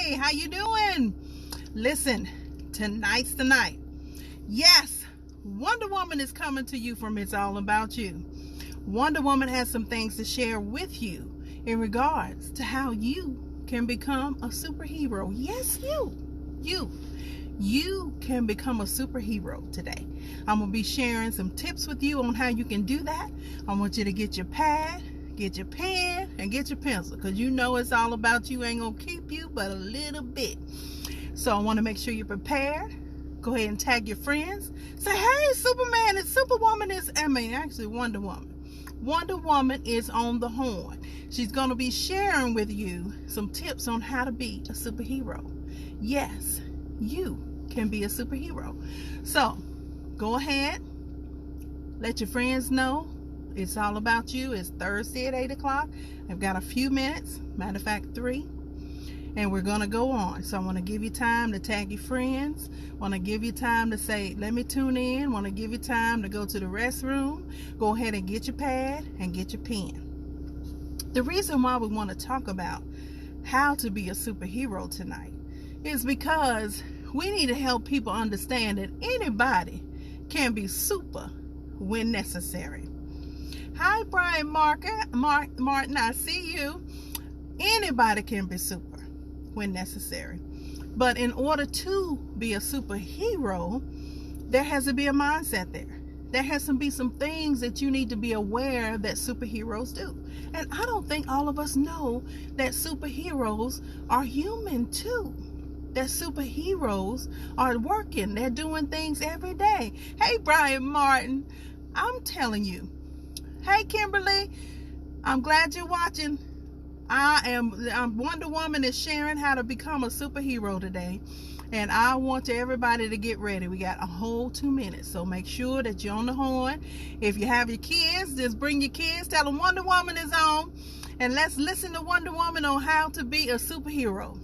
Hey, how you doing? Listen, tonight's the night. Yes, Wonder Woman is coming to you from It's All About You. Wonder Woman has some things to share with you in regards to how you can become a superhero. Yes, you can become a superhero today. I'm going to be sharing some tips with you on how you can do that. I want you to get your pad, get your pen, and get your pencil, because you know It's All About You ain't going to keep you but a little bit. So I want to make sure you're prepared. Go ahead and tag your friends. Say, hey, Superman and Superwoman is, actually Wonder Woman. Wonder Woman is on the horn. She's going to be sharing with you some tips on how to be a superhero. Yes, you can be a superhero. So go ahead, let your friends know It's All About You. It's Thursday at 8 o'clock. I've got a few minutes, matter of fact 3, and we're going to go on. So I want to give you time to tag your friends. I want to give you time to say, let me tune in. I want to give you time to go to the restroom. Go ahead and get your pad and get your pen. The reason why we want to talk about how to be a superhero tonight is because we need to help people understand that anybody can be super when necessary. Hi, Brian Martin, I see you. Anybody can be super when necessary. But in order to be a superhero, there has to be a mindset there. There has to be some things that you need to be aware that superheroes do. And I don't think all of us know that superheroes are human too. That superheroes are working. They're doing things every day. Hey, Brian Martin, I'm telling you. Hey, Kimberly, I'm glad you're watching. I'm Wonder Woman is sharing how to become a superhero today. And I want everybody to get ready. We got a whole 2 minutes. So make sure that you're on the horn. If you have your kids, just bring your kids. Tell them Wonder Woman is on. And let's listen to Wonder Woman on how to be a superhero.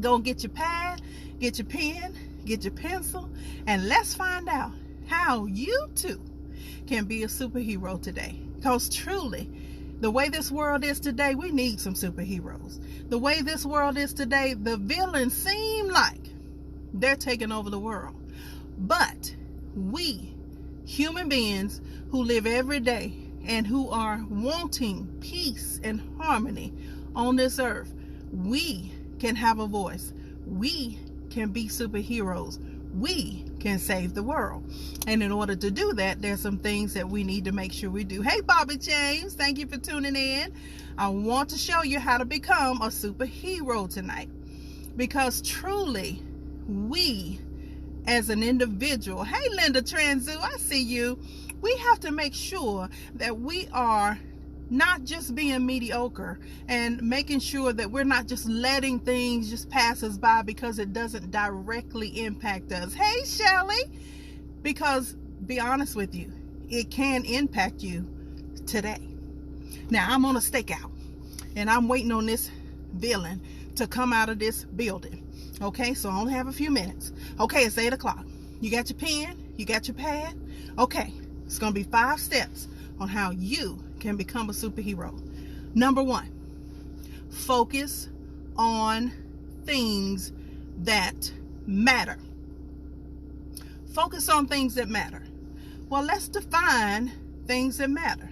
Go get your pad, get your pen, get your pencil, and let's find out how you too can be a superhero today. Because truly, the way this world is today, we need some superheroes. The way this world is today, the villains seem like they're taking over the world. But we, human beings who live every day and who are wanting peace and harmony on this earth, we can have a voice. We can be superheroes. We can save the world. And in order to do that, there's some things that we need to make sure we do. Hey, Bobby James, thank you for tuning in. I want to show you how to become a superhero tonight, because truly we as an individual, hey, Linda Transu, I see you. We have to make sure that we are not just being mediocre and making sure that we're not just letting things just pass us by because it doesn't directly impact us. Hey, Shelly, because be honest with you, it can impact you today. Now, I'm on a stakeout and I'm waiting on this villain to come out of this building. Okay, so I only have a few minutes. Okay, it's 8 o'clock. You got your pen? You got your pad? Okay, it's going to be 5 steps on how you can become a superhero. Number 1, focus on things that matter. Focus on things that matter. Well, let's define things that matter.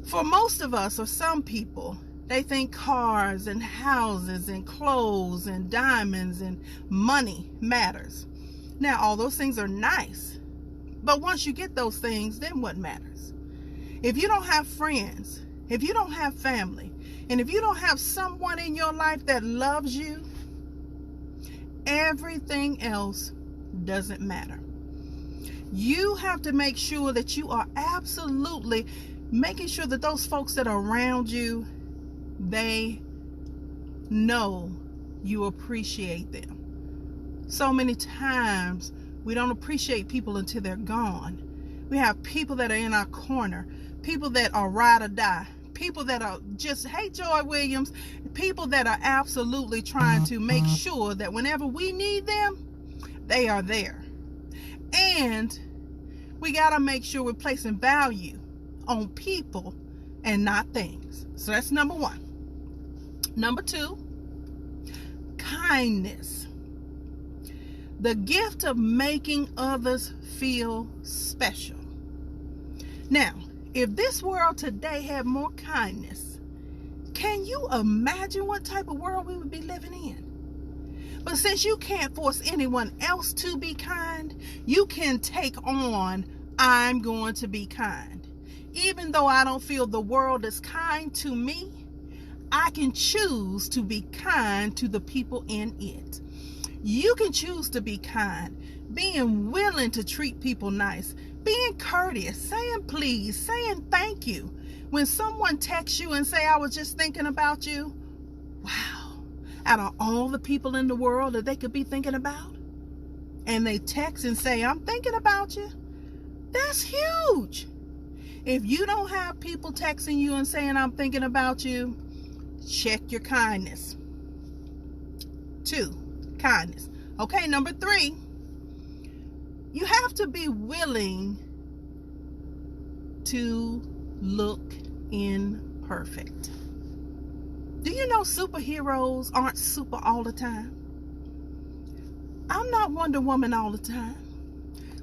For most of us, or some people, they think cars and houses and clothes and diamonds and money matters. Now, all those things are nice, but once you get those things, then what matters? If you don't have friends, if you don't have family, and if you don't have someone in your life that loves you, everything else doesn't matter. You have to make sure that you are absolutely making sure that those folks that are around you, they know you appreciate them. So many times we don't appreciate people until they're gone. We have people that are in our corner, people that are ride or die, people that are just, hey, Joy Williams, people that are absolutely trying to make sure that whenever we need them, they are there. And we got to make sure we're placing value on people and not things. So that's number 1. Number 2, kindness. The gift of making others feel special. Now, if this world today had more kindness, can you imagine what type of world we would be living in? But since you can't force anyone else to be kind, you can take on, I'm going to be kind. Even though I don't feel the world is kind to me, I can choose to be kind to the people in it. You can choose to be kind, being willing to treat people nice, being courteous, saying please, saying thank you. When someone texts you and say, I was just thinking about you, wow, out of all the people in the world that they could be thinking about, and they text and say, I'm thinking about you, that's huge. If you don't have people texting you and saying, I'm thinking about you, check your kindness. 2, kindness. Okay, number 3, you have to be willing to look imperfect. Do you know superheroes aren't super all the time? I'm not Wonder Woman all the time.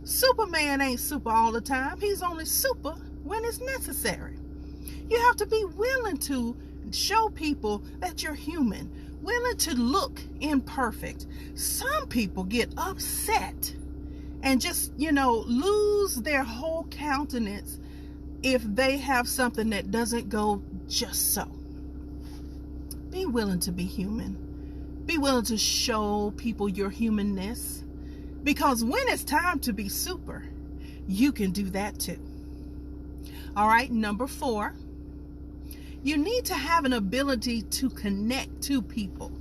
Superman ain't super all the time. He's only super when it's necessary. You have to be willing to show people that you're human, willing to look imperfect. Some people get upset and just, lose their whole countenance if they have something that doesn't go just so. Be willing to be human. Be willing to show people your humanness. Because when it's time to be super, you can do that too. All right, number 4. You need to have an ability to connect to people.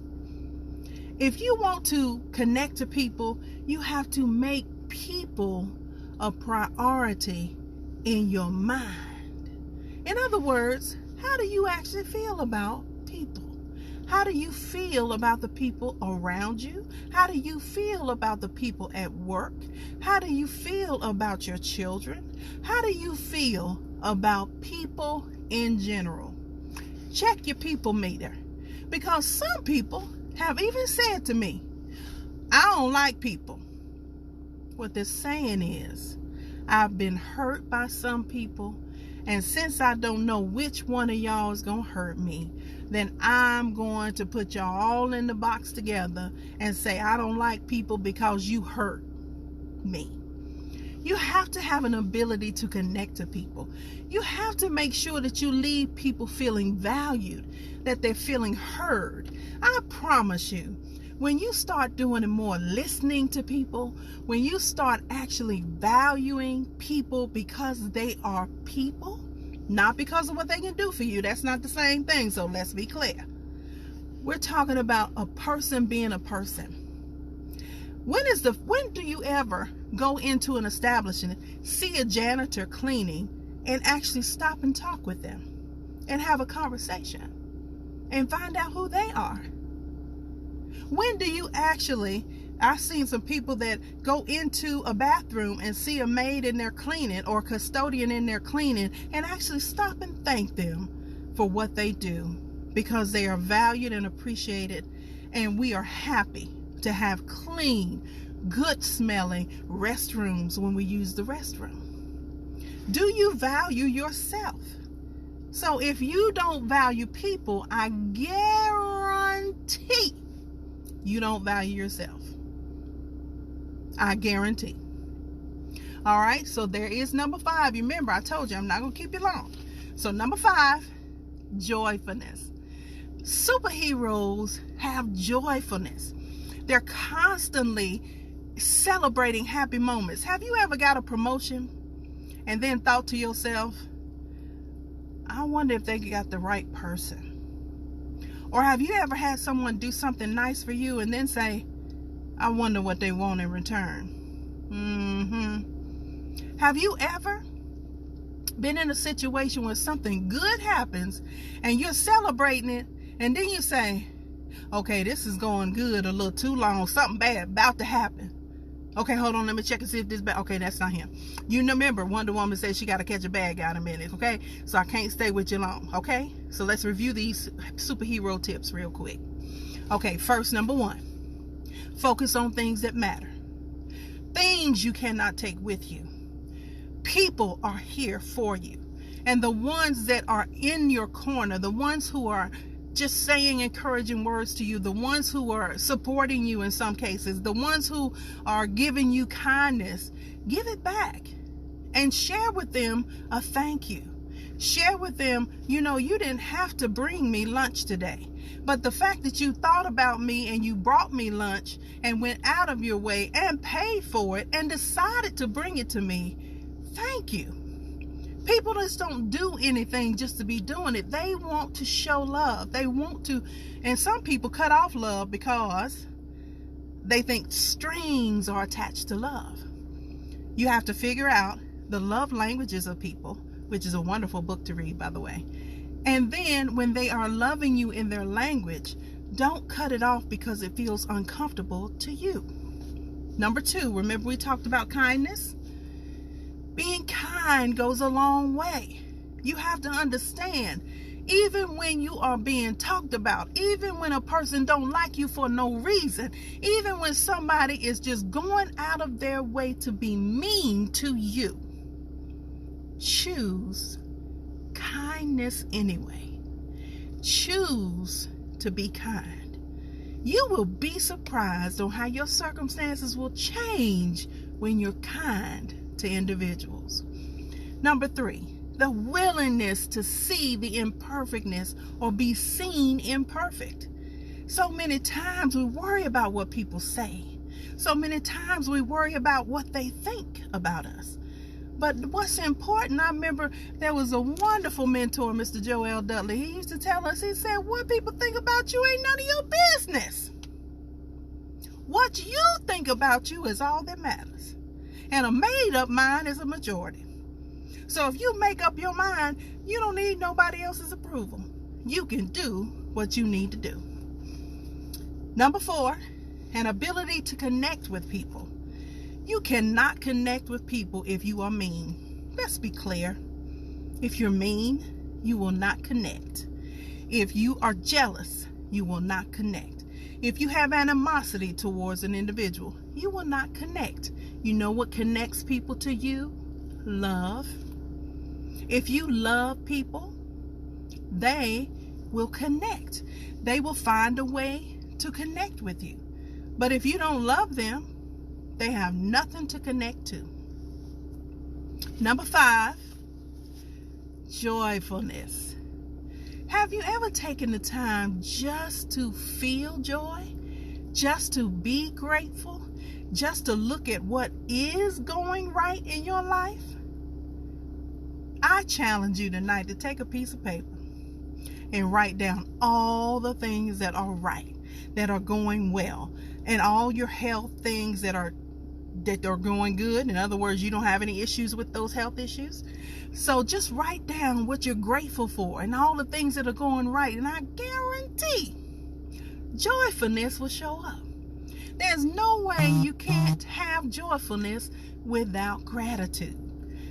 If you want to connect to people, you have to make people a priority in your mind. In other words, how do you actually feel about people? How do you feel about the people around you? How do you feel about the people at work? How do you feel about your children? How do you feel about people in general? Check your people meter. Because some people have even said to me, I don't like people. What they're saying is, I've been hurt by some people, and since I don't know which one of y'all is going to hurt me, then I'm going to put y'all all in the box together and say, I don't like people because you hurt me. You have to have an ability to connect to people. You have to make sure that you leave people feeling valued, that they're feeling heard. I promise you, when you start doing more listening to people, when you start actually valuing people because they are people, not because of what they can do for you, that's not the same thing, so let's be clear. We're talking about a person being a person. When do you ever go into an establishment, see a janitor cleaning, and actually stop and talk with them and have a conversation and find out who they are? When do you actually, I've seen some people that go into a bathroom and see a maid in there cleaning or a custodian in there cleaning and actually stop and thank them for what they do, because they are valued and appreciated, and we are happy to have clean, good smelling restrooms when we use the restroom. Do you value yourself? So if you don't value people, I guarantee you don't value yourself. I guarantee. All right, so there is number 5. Remember, I told you I'm not going to keep you long. So number 5, joyfulness. Superheroes have joyfulness. They're constantly celebrating happy moments. Have you ever got a promotion and then thought to yourself, I wonder if they got the right person? Or have you ever had someone do something nice for you and then say, I wonder what they want in return? Have you ever been in a situation where something good happens and you're celebrating it, and then you say, okay, this is going good a little too long, something bad about to happen. Okay, hold on, let me check and see if this bad. Okay, that's not him. You remember Wonder Woman said she got to catch a bad guy in a minute, okay? So I can't stay with you long, okay? So let's review these superhero tips real quick. Okay, first, number 1. Focus on things that matter. Things you cannot take with you. People are here for you. And the ones that are in your corner, the ones who are just saying encouraging words to you, the ones who are supporting you in some cases, the ones who are giving you kindness, give it back and share with them a thank you. Share with them, you didn't have to bring me lunch today, but the fact that you thought about me and you brought me lunch and went out of your way and paid for it and decided to bring it to me, thank you. People just don't do anything just to be doing it. They want to show love. They want to, and some people cut off love because they think strings are attached to love. You have to figure out the love languages of people, which is a wonderful book to read, by the way. And then when they are loving you in their language, don't cut it off because it feels uncomfortable to you. Number 2, remember we talked about kindness? Being kind goes a long way. You have to understand, even when you are being talked about, even when a person don't like you for no reason, even when somebody is just going out of their way to be mean to you, choose kindness anyway. Choose to be kind. You will be surprised on how your circumstances will change when you're kind to individuals. Number 3, the willingness to see the imperfectness or be seen imperfect. So many times we worry about what people say. So many times we worry about what they think about us. But what's important, I remember there was a wonderful mentor, Mr. Joel Dudley. He used to tell us, he said, what people think about you ain't none of your business. What you think about you is all that matters. And a made-up mind is a majority. So if you make up your mind, you don't need nobody else's approval. You can do what you need to do. Number 4, an ability to connect with people. You cannot connect with people if you are mean. Let's be clear. If you're mean, you will not connect. If you are jealous, you will not connect. If you have animosity towards an individual, you will not connect. You know what connects people to you? Love. If you love people, they will connect. They will find a way to connect with you. But if you don't love them, they have nothing to connect to. Number 5, joyfulness. Have you ever taken the time just to feel joy? Just to be grateful? Just to look at what is going right in your life? I challenge you tonight to take a piece of paper and write down all the things that are right, that are going well, and all your health things that are going good. In other words, you don't have any issues with those health issues. So just write down what you're grateful for and all the things that are going right, and I guarantee joyfulness will show up. There's no way you can't have joyfulness without gratitude.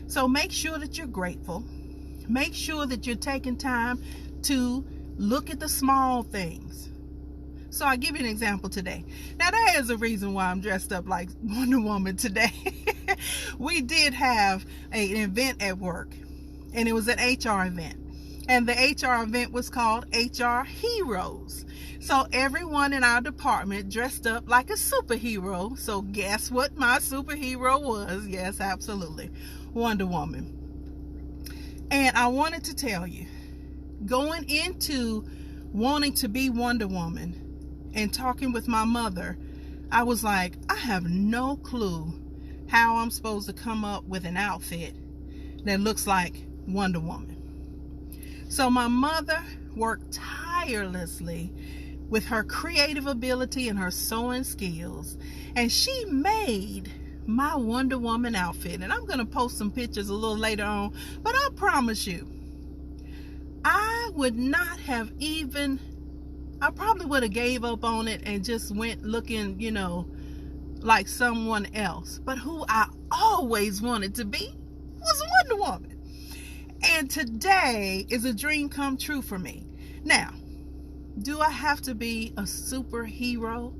So make sure that you're grateful. Make sure that you're taking time to look at the small things. So I'll give you an example today. Now, there is a reason why I'm dressed up like Wonder Woman today. We did have an event at work, and it was an HR event. And the HR event was called HR Heroes. So everyone in our department dressed up like a superhero. So guess what my superhero was? Yes, absolutely. Wonder Woman. And I wanted to tell you, going into wanting to be Wonder Woman and talking with my mother, I was like, I have no clue how I'm supposed to come up with an outfit that looks like Wonder Woman. So my mother worked tirelessly with her creative ability and her sewing skills, and she made my Wonder Woman outfit. And I'm going to post some pictures a little later on, but I promise you, I probably would have gave up on it and just went looking, like someone else. But who I always wanted to be was Wonder Woman. And today is a dream come true for me. Now, do I have to be a superhero?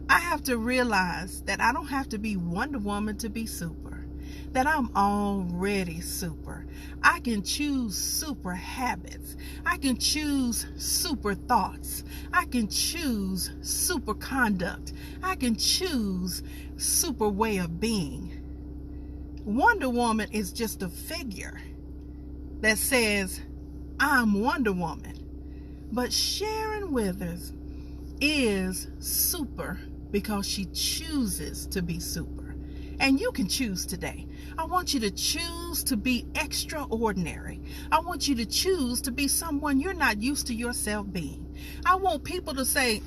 I have to realize that I don't have to be Wonder Woman to be super, that I'm already super. I can choose super habits. I can choose super thoughts. I can choose super conduct. I can choose super way of being. Wonder Woman is just a figure that says, I'm Wonder Woman. But Sharon Withers is super because she chooses to be super. And you can choose today. I want you to choose to be extraordinary. I want you to choose to be someone you're not used to yourself being. I want people to say,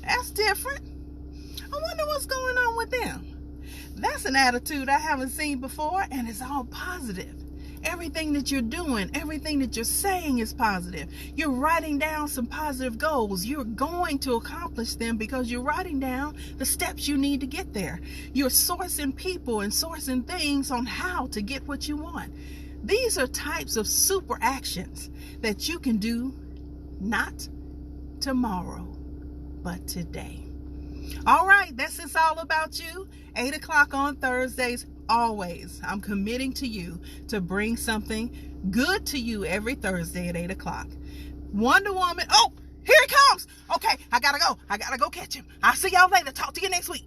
that's different. I wonder what's going on with them. That's an attitude I haven't seen before, and it's all positive. Everything that you're doing, everything that you're saying is positive. You're writing down some positive goals. You're going to accomplish them because you're writing down the steps you need to get there. You're sourcing people and sourcing things on how to get what you want. These are types of super actions that you can do not tomorrow, but today. All right, this is all about you. 8 o'clock on Thursdays. Always, I'm committing to you to bring something good to you every Thursday at 8 o'clock. Wonder Woman. Oh, here he comes. Okay, I gotta go. I gotta go catch him. I'll see y'all later. Talk to you next week.